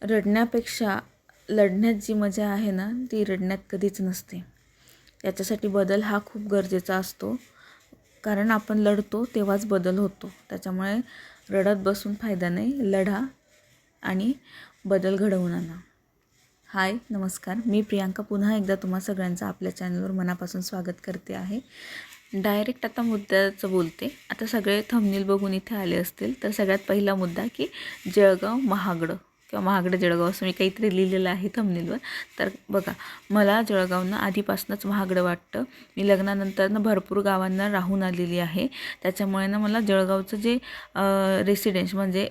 रडण्यापेक्षा लढण्यात जी मजा आहे ना, ती रडण्यात कधीच नसते. याच्यासाठी बदल हा खूप गरजेचा असतो, कारण आपण लढतो तेव्हाच बदल होतो. त्याच्यामुळे रडत बसून फायदा नाही, लढा आणि बदल घडवून आणा. हाय, नमस्कार. मी प्रियांका पुन्हा एकदा तुम्हा सगळ्यांचं आपल्या चॅनलवर मनापासून स्वागत करते आहे. डायरेक्ट आता मुद्द्याचं बोलते. आता सगळे थंबनेल बघून इथे आले असतील, तर सगळ्यात पहिला मुद्दा की जळगाव महागडं किंवा महागडं जळगाव असं मी काहीतरी लिहिलेलं आहे थंबनेलवर. तर बघा, मला जळगावनं आधीपासूनच महागडं वाटतं. मी लग्नानंतरनं भरपूर गावांना राहून आलेली आहे. त्याच्यामुळे ना मला जळगावचं जे रेसिडेन्स म्हणजे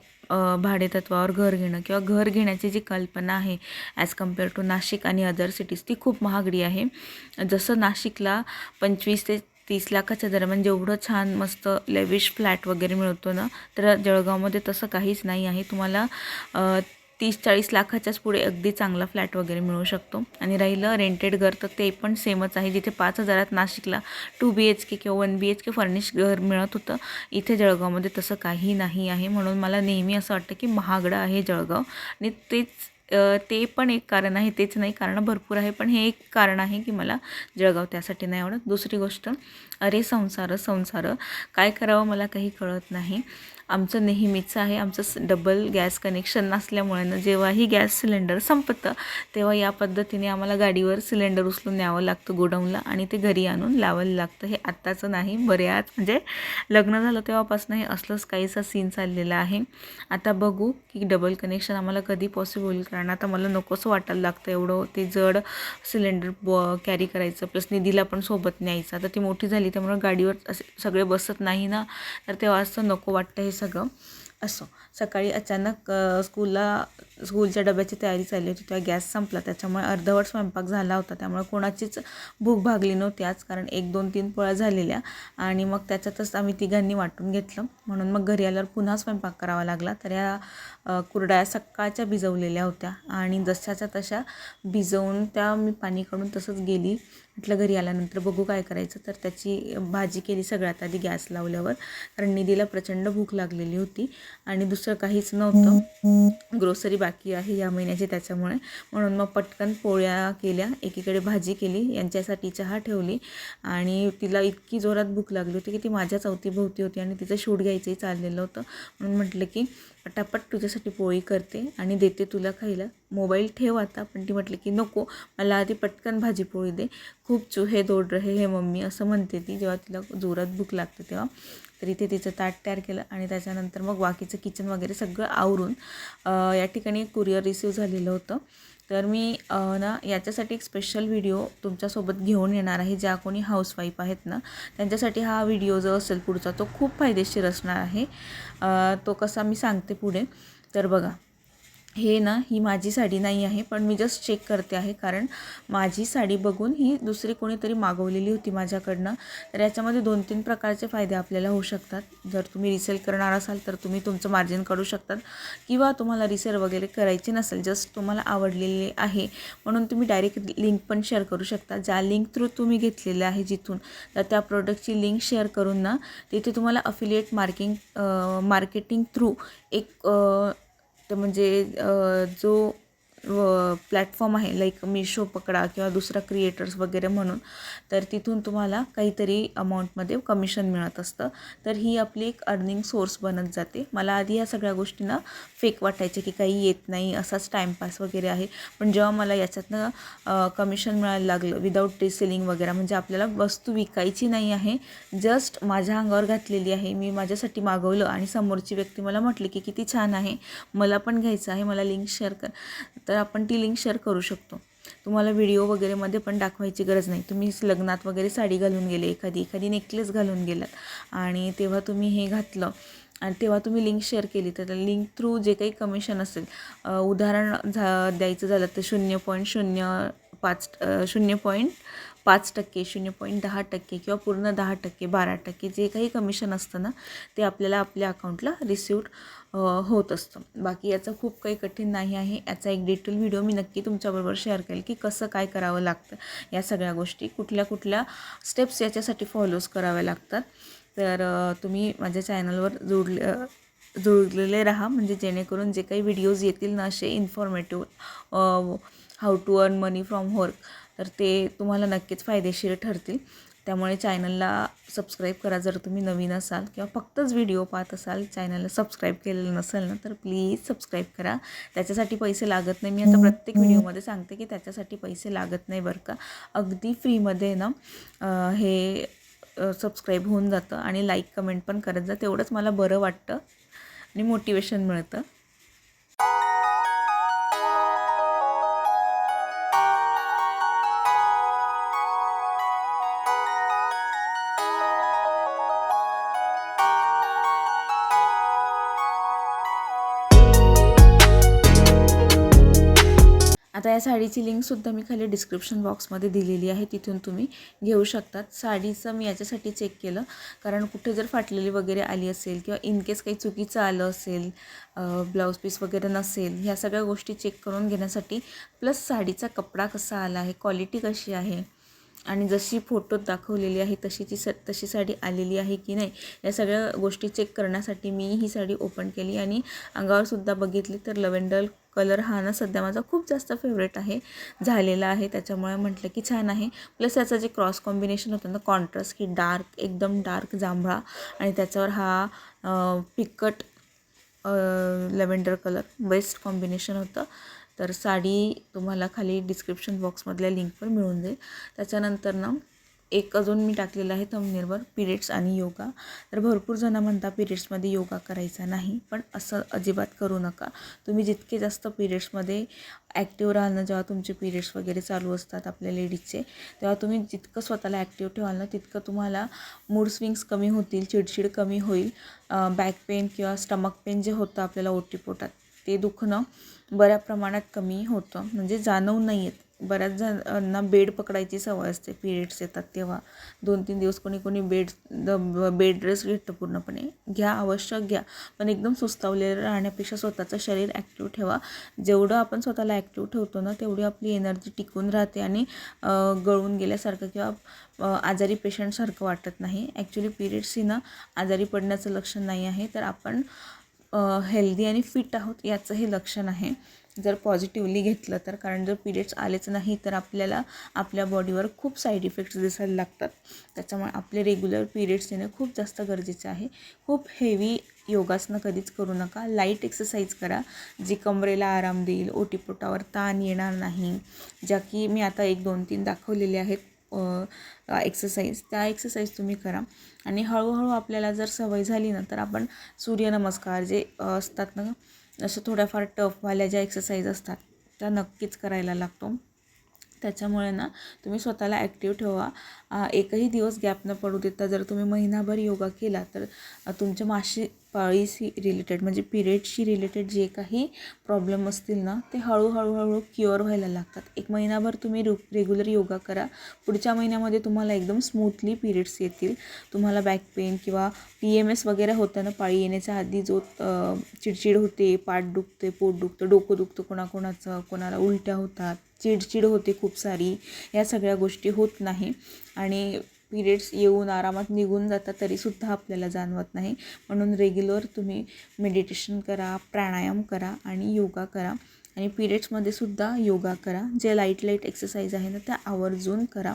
भाडेतत्त्वावर घर घेणं किंवा घर घेण्याची जी कल्पना आहे ॲज कम्पेअर टू नाशिक आणि अदर सिटीज, ती खूप महागडी आहे. जसं नाशिकला 25 ते 30 लाखाच्या दरम्यान जेवढं छान मस्त लेविश फ्लॅट वगैरे मिळतो ना, तर जळगावमध्ये तसं काहीच नाही आहे. तुम्हाला 30-40 लाखाच्याच पुढे अगदी चांगला फ्लॅट वगैरे मिळू शकतो. आणि राहिलं रेंटेड घर, तर ते पण सेमच आहे. जिथे 5,000 नाशिकला 2 BHK किंवा 1 BHK फर्निश घर मिळत होतं, इथे जळगावमध्ये तसं काही नाही आहे. म्हणून मला नेहमी असं वाटतं की महागडं आहे जळगाव. आणि ते पण एक कारण आहे, तेच नाही, कारण भरपूर आहे, पण हे एक कारण आहे की मला जळगाव त्यासाठी नाही आवडत. दुसरी गोष्ट, अरे संसार काय करावं मला काही कळत नाही. आमचं नेहमीचं आहे, आमचं डबल गॅस कनेक्शन नसल्यामुळे ना, जेव्हाही गॅस सिलेंडर संपतं तेव्हा या पद्धतीने आम्हाला गाडीवर सिलेंडर उचलून न्यावं लागतं गोडाऊनला आणि ते घरी आणून लावायला लागतं. हे आत्ताचं नाही, बऱ्याच म्हणजे लग्न झालं तेव्हापासून हे असलंच काहीसा सीन चाललेला आहे. आता बघू की डबल कनेक्शन आम्हाला कधी पॉसिबल होईल, कारण आता मला नकोसं वाटायला लागतं एवढं ते जड सिलेंडर कॅरी करायचं, प्लस निधीला पण सोबत न्यायचं. आता ती मोठी झाली त्यामुळे गाडीवर असे सगळे बसत नाही ना, तर तेव्हा असं नको वाटतं हे सगळं. असं सकाळी अचानक स्कूलच्या डब्याची तयारी चालली होती, तेव्हा गॅस संपला. त्याच्यामुळे अर्धवट स्वयंपाक झाला होता. त्यामुळे कोणाचीच भूक भागली नव्हती आज, कारण 1-2-3 पोळ्या झालेल्या आणि मग त्याच्यातच आम्ही तिघांनी वाटून घेतलं. म्हणून मग घरी आल्यावर पुन्हा स्वयंपाक करावा लागला. तर या कुरड्या सकाळच्या भिजवलेल्या होत्या आणि जशाच्या तशा भिजवून त्या मी पाणी काढून तसंच गेली. म्हटलं घरी आल्यानंतर बघू काय करायचं, तर त्याची भाजी केली सगळ्यात आधी गॅस लावल्यावर, कारण निधीला प्रचंड भूक लागलेली होती आणि दुसरं काहीच नव्हतं. ग्रोसरी बाकी आहे या महिन्याची, त्याच्यामुळे म्हणून मग पटकन पोळ्या केल्या, एकीकडे भाजी केली, यांच्यासाठी चहा ठेवली. आणि तिला इतकी जोरात भूक लागली होती की ती माझ्याच अवतीभोवती होती आणि तिचं शूट घ्यायचंही चाललेलं होतं. म्हणून म्हटलं की पटापट तुझ्यासाठी पोळी करते आणि देते तुला खायला, मोबाईल ठेव आता. पण ती म्हटली की नको, मला आधी पटकन भाजी पोळी दे, खूप चूहे दौड रहे हे मम्मी, असं म्हणते ती जेव्हा तिला जोरात भूक लागते तेव्हा. तर इथे तिचं ताट तयार केलं आणि त्याच्यानंतर मग बाकीचं किचन वगैरे सगळं आवरून या ठिकाणी कुरिअर रिसीव झालेलं होतं. तर मी याच्यासाठी एक स्पेशल व्हिडिओ तुमच्यासोबत घेऊन येणार आहे. ज्या कोणी हाऊसवाईफ आहेत ना, त्यांच्यासाठी हा व्हिडिओ जो असेल पुढचा, तो खूप फायदेशीर असणार आहे. तो कसा मी सांगते पुढे. तर बघा, हे ना, ही माझी साडी नाही आहे, पण मी जस्ट चेक करते आहे, कारण माझी साडी बघून ही दुसरी कोणीतरी मागवलेली होती माझ्याकडनं. तर याच्यामध्ये 2-3 प्रकारचे फायदे आपल्याला होऊ शकतात. जर तुम्ही रिसेल करणार असाल तर तुम्ही तुमचं मार्जिन काढू शकतात, किंवा तुम्हाला रिसेल वगैरे करायची नसेल, जस्ट तुम्हाला आवडलेले आहे म्हणून तुम्ही डायरेक्ट लिंक पण शेअर करू शकता. ज्या लिंक थ्रू तुम्ही घेतलेलं आहे जिथून, तर त्या प्रोडक्टची लिंक शेअर करून ना, तिथे तुम्हाला अफिलिएट मार्केटिंग थ्रू एक तर म्हणजे जो प्लॅटफॉर्म आहे, लाईक मिशो पकडा किंवा दुसरा क्रिएटर्स वगैरे म्हणून, तर तिथून तुम्हाला काहीतरी अमाऊंटमध्ये कमिशन मिळत असतं. तर ही आपली एक अर्निंग सोर्स बनत जाते. मला आधी या सगळ्या गोष्टींना फेक वाटायचे की काही येत नाही, असाच टाईमपास वगैरे आहे. पण जेव्हा मला याच्यातनं कमिशन मिळायला लागलं विदाऊट रिसेलिंग वगैरे, म्हणजे आपल्याला वस्तू विकायची नाही आहे, जस्ट माझ्या अंगावर घातलेली आहे, मी माझ्यासाठी मागवलं आणि समोरची व्यक्ती मला म्हटली की किती छान आहे, मला पण घ्यायचं आहे, मला लिंक शेअर कर, तर आपण ती लिंक शेअर करू शकतो. तुम्हाला व्हिडिओ वगैरेमध्ये पण दाखवायची गरज नाही. तुम्ही लग्नात वगैरे साडी घालून गेले, एखादी नेकलेस घालून गेलात आणि तेव्हा तुम्ही हे घातलं आणि तेव्हा तुम्ही लिंक शेअर केली, तर लिंक थ्रू जे काही कमिशन असेल, उदाहरण द्यायचं झालं तर 0.05 0.5%, 0.10% किंवा पूर्ण 10%, 12% जे काही कमिशन असतं ना, ते आपल्याला आपल्या अकाउंटला रिसिव्ड होत असतं. बाकी याचं खूप काही कठीण नाही आहे. याचा एक डिटेल व्हिडिओ मी नक्की तुमच्याबरोबर शेअर करेल की कसं काय करावं लागतं, या सगळ्या गोष्टी कुठल्या स्टेप्स याच्यासाठी फॉलोज कराव्या लागतात. तर तुम्ही माझ्या चॅनलवर जुळलेले राहा, म्हणजे जेणेकरून जे काही व्हिडिओज येतील ना असे informative how to earn money from work, तर ते तुम्हाला नक्कीच फायदेशीर ठरतील. त्यामुळे चॅनलला सबस्क्राईब करा जर तुम्ही नवीन असाल, किंवा फक्तच व्हिडिओ पाहत असाल, चॅनलला सबस्क्राईब केलेलं नसेल ना, तर प्लीज सबस्क्राईब करा. त्याच्यासाठी पैसे लागत नाही. मी आता प्रत्येक व्हिडिओमध्ये सांगते की त्याच्यासाठी पैसे लागत नाही बरं का. अगदी फ्रीमध्ये ना हे सबस्क्राईब होऊन जातं, आणि लाईक कमेंट पण करत जा. तेवढंच मला बरं वाटतं आणि मोटिवेशन मिळतं. आता या साडीची लिंकसुद्धा मी खाली डिस्क्रिप्शन बॉक्समध्ये दिलेली आहे, तिथून तुम्ही घेऊ शकतात. साडीचं मी याच्यासाठी चेक केलं, कारण कुठे जर फाटलेली वगैरे आली असेल, किंवा इन केस काही चुकीचं आलं असेल, ब्लाऊज पीस वगैरे नसेल, ह्या सगळ्या गोष्टी चेक करून घेण्यासाठी, प्लस साडीचा कपडा कसा आला आहे, क्वालिटी कशी आहे, आणि जशी फोटोत दाखवलेली आहे तशी साडी आलेली आहे की नाही, या सगळ्या गोष्टी चेक करण्यासाठी मी ही साडी ओपन केली आणि अंगावरसुद्धा बघितली. तर लव्हेंडर कलर हा ना सध्या माझा खूप जास्त फेवरेट आहे, झालेला आहे. त्याच्यामुळे म्हटलं की छान आहे. प्लस याचं जे क्रॉस कॉम्बिनेशन होतं ना, कॉन्ट्रास्ट, की डार्क, एकदम डार्क जांभळा, आणि त्याच्यावर हा फिकट लॅव्हेंडर कलर, बेस्ट कॉम्बिनेशन होतं. तर साडी तुम्हाला खाली डिस्क्रिप्शन बॉक्समधल्या लिंकवर मिळून जाईल. त्याच्यानंतर ना एक अजून मी टाकलेलं आहे थंबनेलवर, पिरियड्स आणि योगा. तर भरपूर जण म्हणता पिरियड्समध्ये योगा करायचा नाही, पण असं अजिबात करू नका. तुम्ही जितके जास्त पिरियड्समध्ये ॲक्टिव्ह राहाल ना, जेव्हा तुमचे पिरियड्स वगैरे चालू असतात आपल्या लेडीजचे, तेव्हा तुम्ही जितकं स्वतःला ॲक्टिव्ह ठेवाल ना, तितकं तुम्हाला मूड स्विंग्स कमी होतील, चिडचिड कमी होईल, बॅक पेन किंवा स्टमक पेन जे होतं आपल्याला ओटीपोटात, ते दुखणं बऱ्या प्रमाणात कमी होतं, म्हणजे जाणवून नाही येत. बऱ्याच जणांना बेड पकडायची सवय असते पिरियड्स येतात तेव्हा. 2-3 दिवस कोणी बेड रेस्ट घेतं. पूर्णपणे घ्या, आवश्यक घ्या, पण एकदम सुस्तावलेलं राहण्यापेक्षा स्वतःचं शरीर ॲक्टिव्ह ठेवा. जेवढं आपण स्वतःला ॲक्टिव्ह ठेवतो ना, तेवढी आपली एनर्जी टिकून राहते, आणि गळून गेल्यासारखं किंवा आजारी पेशंटसारखं वाटत नाही. ॲक्च्युली पिरियड्स ही ना आजारी पडण्याचं लक्षण नाही आहे, तर आपण हेल्दी आणि फिट आहोत याचं हे लक्षण आहे, जर पॉझिटिव्हली घेतलं तर. कारण जर पिरियड्स आलेच नाही तर आपल्याला आपल्या बॉडीवर खूप साईड इफेक्ट्स दिसायला लागतात. त्याच्यामुळे आपले रेग्युलर पिरियड्स येणं खूप जास्त गरजेचं आहे. खूप हेवी योगासनं कधीच करू नका. लाईट एक्सरसाइज करा, जी कमरेला आराम देईल, ओटीपोटावर ताण येणार नाही, ज्या की मी आता 1-2-3 दाखवलेले आहेत एक्सरसाइज. त्या एक्सरसाइज तुम्ही करा. आणि हळूहळू आपल्याला जर सवय झाली ना, तर आपण सूर्यनमस्कार जे असतात ना, अशा थोड्याफार टफवाल्या ज्या एक्सरसाइज असतात त्या नक्कीच करायला लागतो. त्याच्यामुळे ना तुम्ही स्वतःला ॲक्टिव्ह ठेवा. एकही दिवस गॅप न पडू देता जर तुम्ही महिनाभर योगा केला, तर तुमच्या मासिक पाळीशी रिलेटेड, म्हणजे पिरियडशी रिलेटेड जे काही प्रॉब्लेम असतील ना, ते हळूहळू क्युअर व्हायला लागतात. 1 महिनाभर तुम्ही रेग्युलर योगा करा. पुढच्या महिन्यामध्ये तुम्हाला एकदम स्मूथली पिरियड्स येतील. तुम्हाला बॅक पेन किंवा PMS वगैरे होतं ना, पाळी येण्याच्या आधी जो चिडचिड होते, पाठ दुखते, पोट दुखतं, डोकं दुखतं कोणाकोणाचं, कोणाला उलट्या होतात, चिडचिड होते खूप सारी, या सगळ्या गोष्टी होत नाही. आणि पिरियड्स येऊन आरामात निघून जातात तरीसुद्धा आपल्याला जाणवत नाही. म्हणून रेग्युलर तुम्ही मेडिटेशन करा, प्राणायाम करा आणि योगा करा. आणि पिरियड्समध्ये सुद्धा योगा करा. जे लाईट एक्सरसाइज आहे ना, त्या आवर्जून करा.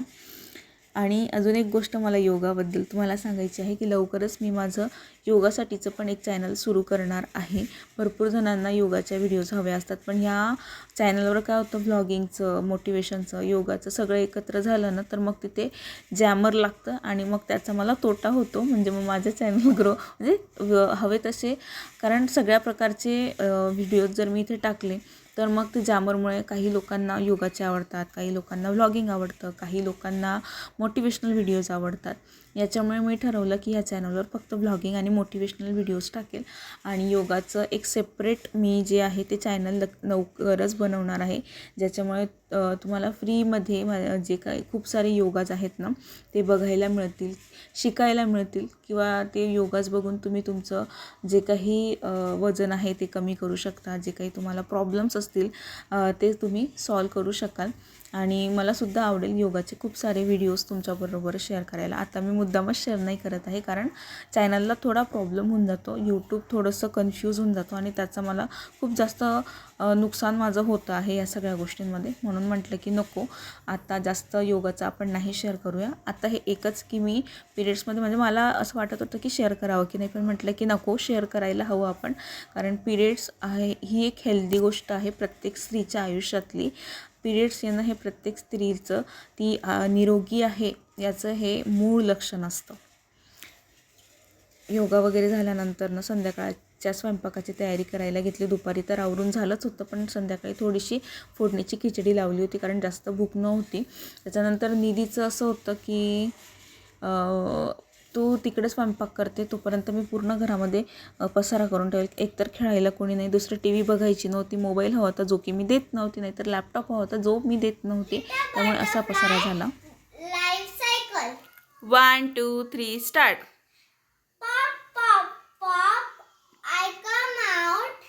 आणि अजून एक गोष्ट मला योगाबद्दल तुम्हाला सांगायची आहे, की लवकरच मी माझं योगासाठीचं पण एक चॅनल सुरू करणार आहे. भरपूर जणांना योगाच्या व्हिडिओज हव्या असतात, पण ह्या चॅनलवर काय होतं, व्लॉगिंगचं, मोटिवेशनचं, योगाचं सगळं एकत्र झालं ना, तर मग तिथे जॅमर लागतं, आणि मग त्याचा मला तोटा होतो. म्हणजे मग माझं चॅनल ग्रो, म्हणजे हवे तसे, कारण सगळ्या प्रकारचे व्हिडिओज जर मी इथे टाकले, तर मग ते जॅमरमुळे काही लोकांना योगाचे आवडतात, काही लोकांना व्लॉगिंग आवडतं, काही लोकांना मोटिवेशनल व्हिडिओज आवडतात. याच्यामुळे मी ठरवलं की ह्या चॅनलवर फक्त व्लॉगिंग आणि मोटिवेशनल व्हिडिओज टाकेल, आणि योगाचं एक सेपरेट मी जे आहे ते चॅनल लवकरच बनवणार आहे, ज्याच्यामुळे तुम्हाला फ्रीमध्ये जे काही खूप सारे योगाज आहेत ना ते बघायला मिळतील, शिकायला मिळतील किंवा ते योगाज बघून तुम्ही तुमचं जे काही वजन आहे ते कमी करू शकता. जे काही तुम्हाला प्रॉब्लेम्स असतील ते तुम्ही सॉल्व करू शकाल. आणि मलासुद्धा आवडेल योगाचे खूप सारे व्हिडिओज तुमच्याबरोबर शेअर करायला. आता मी मुद्दामच शेअर नाही करत आहे कारण चॅनलला थोडा प्रॉब्लेम होऊन जातो, यूट्यूब थोडंसं कन्फ्यूज होऊन जातो आणि त्याचा मला खूप जास्त नुकसान माझं होतं आहे या सगळ्या गोष्टींमध्ये. म्हणून म्हटलं की नको आता जास्त योगाचं आपण नाही शेअर करूया. आता हे एकच की मी पिरियड्समध्ये म्हणजे मला असं वाटत होतं की शेअर करावं की नाही, पण म्हटलं की नको शेअर करायला हवं आपण, कारण पिरियड्स आहे ही एक हेल्दी गोष्ट आहे प्रत्येक स्त्रीच्या आयुष्यातली. पिरियड्स येणं हे प्रत्येक स्त्रीचं ती निरोगी आहे याचं हे मूळ लक्षण असतं. योगा वगैरे झाल्यानंतर संध्याकाळच्या स्वयंपाकाची तयारी करायला घेतली. दुपारी तर आवरून झालंच होतं, पण संध्याकाळी थोडीशी फोडणीची खिचडी लावली होती कारण जास्त भूक नव्हती. त्याच्यानंतर निधीचं असं होतं की तू तिकडे स्वयंपाक करते तोपर्यंत मी पूर्ण घरामध्ये पसारा करून ठेवेल. एकतर खेळायला कोणी नाही, दुसरं टी व्ही बघायची नव्हती, मोबाईल हवा होता जो की मी देत नव्हती, नाही तर लॅपटॉप हवा होता जो मी देत नव्हती. त्यामुळे असा पसारा झाला. 1 2 3 start. I come out,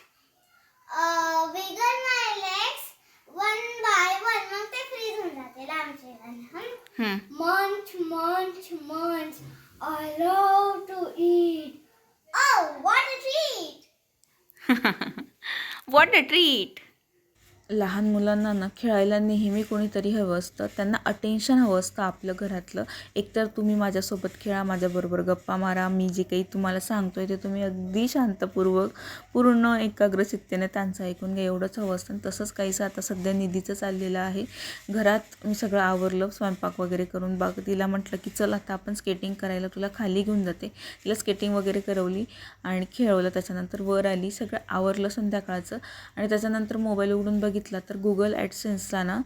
wiggle my legs one by one. मग ते फ्रीज होऊन जाते आमचे गाणं. Munch, munch, munch. I love to eat. Oh, what a treat! What a treat! लहान मुलांना ना खेळायला नेहमी कोणीतरी हवं असतं, त्यांना अटेन्शन हवं असतं आपलं घरातलं. एकतर तुम्ही माझ्यासोबत खेळा, माझ्याबरोबर गप्पा मारा, मी जे काही तुम्हाला सांगतो आहे ते तुम्ही अगदी शांतपूर्वक पूर्ण एकाग्रचित्तेने त्यांचं ऐकून घ्या, एवढंच हवं असतं. तसंच काहीसं आता सध्या निधीचं चाललेलं आहे. घरात मी सगळं आवरलं, स्वयंपाक वगैरे करून तिला म्हटलं की चल आता आपण स्केटिंग करायला तुला खाली घेऊन जाते. तिला स्केटिंग वगैरे करवली आणि खेळवलं. त्याच्यानंतर वर आली, सगळं आवरलं संध्याकाळचं आणि त्याच्यानंतर मोबाईल उघडून बघितला तर गुगल ॲडसेन्सला ना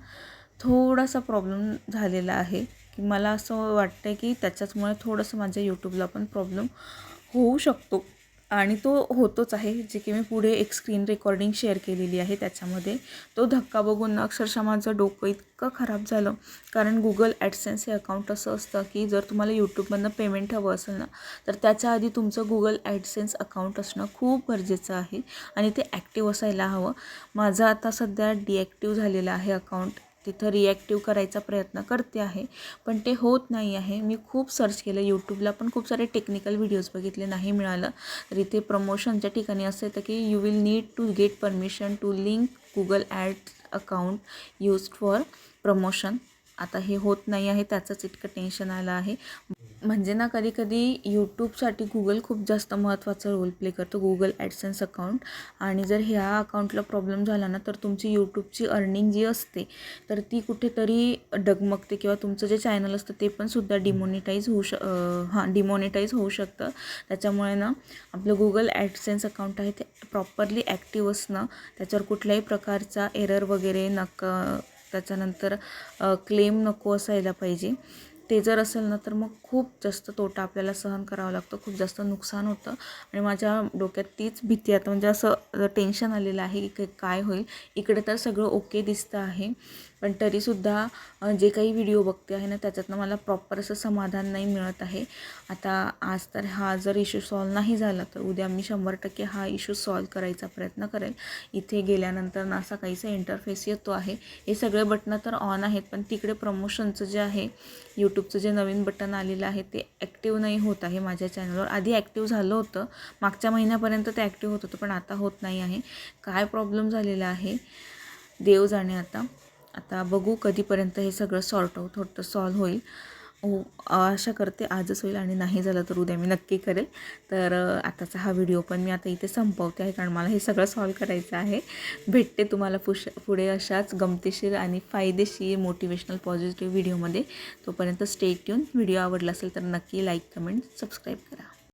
थोडासा प्रॉब्लेम झालेला आहे की मला असं वाटतं की त्याच्याचमुळे थोडंसं माझ्या यूट्यूबला पण प्रॉब्लेम होऊ शकतो आणि तो होतोच आहे. जे की मी पुढे एक स्क्रीन रेकॉर्डिंग शेअर केलेली आहे त्याच्यामध्ये. तो धक्का बघून अक्षरशः माझं डोकं इतकं खराब झालं, कारण गुगल ॲडसेन्स हे अकाउंट असं असतं की जर तुम्हाला यूट्यूबमधनं पेमेंट हवं असेल ना तर त्याच्या आधी तुमचं गुगल ॲडसेन्स अकाउंट असणं खूप गरजेचं आहे आणि ते ॲक्टिव्ह असायला हवं. माझं आता सध्या डिॲक्टिव्ह झालेलं आहे अकाउंट. तिथं रिॲक्टिव्ह करायचा प्रयत्न करते आहे पण ते होत नाही आहे. मी खूप सर्च केलं, यूट्यूबला पण खूप सारे टेक्निकल व्हिडिओज बघितले, नाही मिळालं. तर इथे प्रमोशनच्या ठिकाणी असं येतं की you will need to get permission to link Google ads account used for promotion. आता हे होत नाही आहे, त्याचंच इतकं टेन्शन आलं आहे. म्हणजे ना कधी कधी यूट्यूबसाठी गुगल खूप जास्त महत्त्वाचा रोल प्ले करतो, गुगल ॲडसेन्स अकाउंट. आणि जर ह्या अकाउंटला प्रॉब्लेम झाला ना तर तुमची यूट्यूबची अर्निंग जी असते तर ती कुठेतरी डगमगते किंवा तुमचं जे चॅनल असतं ते पण सुद्धा डिमॉनिटाईज होऊ शकतं. त्याच्यामुळे ना आपलं गुगल ॲडसेन्स अकाउंट आहे ते प्रॉपरली ॲक्टिव्ह असणं, त्याच्यावर कुठल्याही प्रकारचा एरर वगैरे त्याच्यानंतर क्लेम नको असायला पाहिजे. ते जर असेल ना तर मग खूप जास्त तोटा आपल्याला सहन करावा लागतो, खूप जास्त नुकसान होतं. आणि माझ्या डोक्यात तीच भीती आता म्हणजे असं टेन्शन आलेलं आहे की काय होईल. इकडे तर सगळं ओके दिसतं आहे पण तरीसुद्धा जे काही व्हिडिओ बघते आहे ना त्याच्यातनं मला प्रॉपर असं समाधान नाही मिळत आहे. आता आज तर हा जर इश्यू सॉल्व नाही झाला तर उद्या मी 100% हा इश्यू सॉल्व करायचा प्रयत्न करेल. इथे गेल्यानंतर ना असा काहीसा इंटरफेस येतो आहे. हे सगळे बटनं तर ऑन आहेत पण तिकडे प्रमोशनचं जे आहे यूट्यूबचं जे नवीन बटन आलेलं आहे ते ॲक्टिव्ह नाही होत आहे माझ्या चॅनलवर. आधी ॲक्टिव्ह झालं होतं, मागच्या महिन्यापर्यंत ते ॲक्टिव्ह होत होतं पण आता होत नाही आहे. काय प्रॉब्लेम झालेला आहे देव जाणे. आता बघू कधीपर्यंत हे सगळं सॉल्व होईल. आशा करते आजच होईल आणि नाही झालं तर उद्या मी नक्की करेल. तर आताचा हा व्हिडिओ पण मी आता इथे संपवते आहे कारण मला हे सगळं सॉल्व करायचं आहे. भेटते तुम्हाला पुढे अशाच गमतीशीर आणि फायदेशीर मोटिवेशनल पॉझिटिव्ह व्हिडिओमध्ये. तोपर्यंत स्टे ट्यून. व्हिडिओ आवडला असेल तर नक्की लाईक, कमेंट, सबस्क्राईब करा.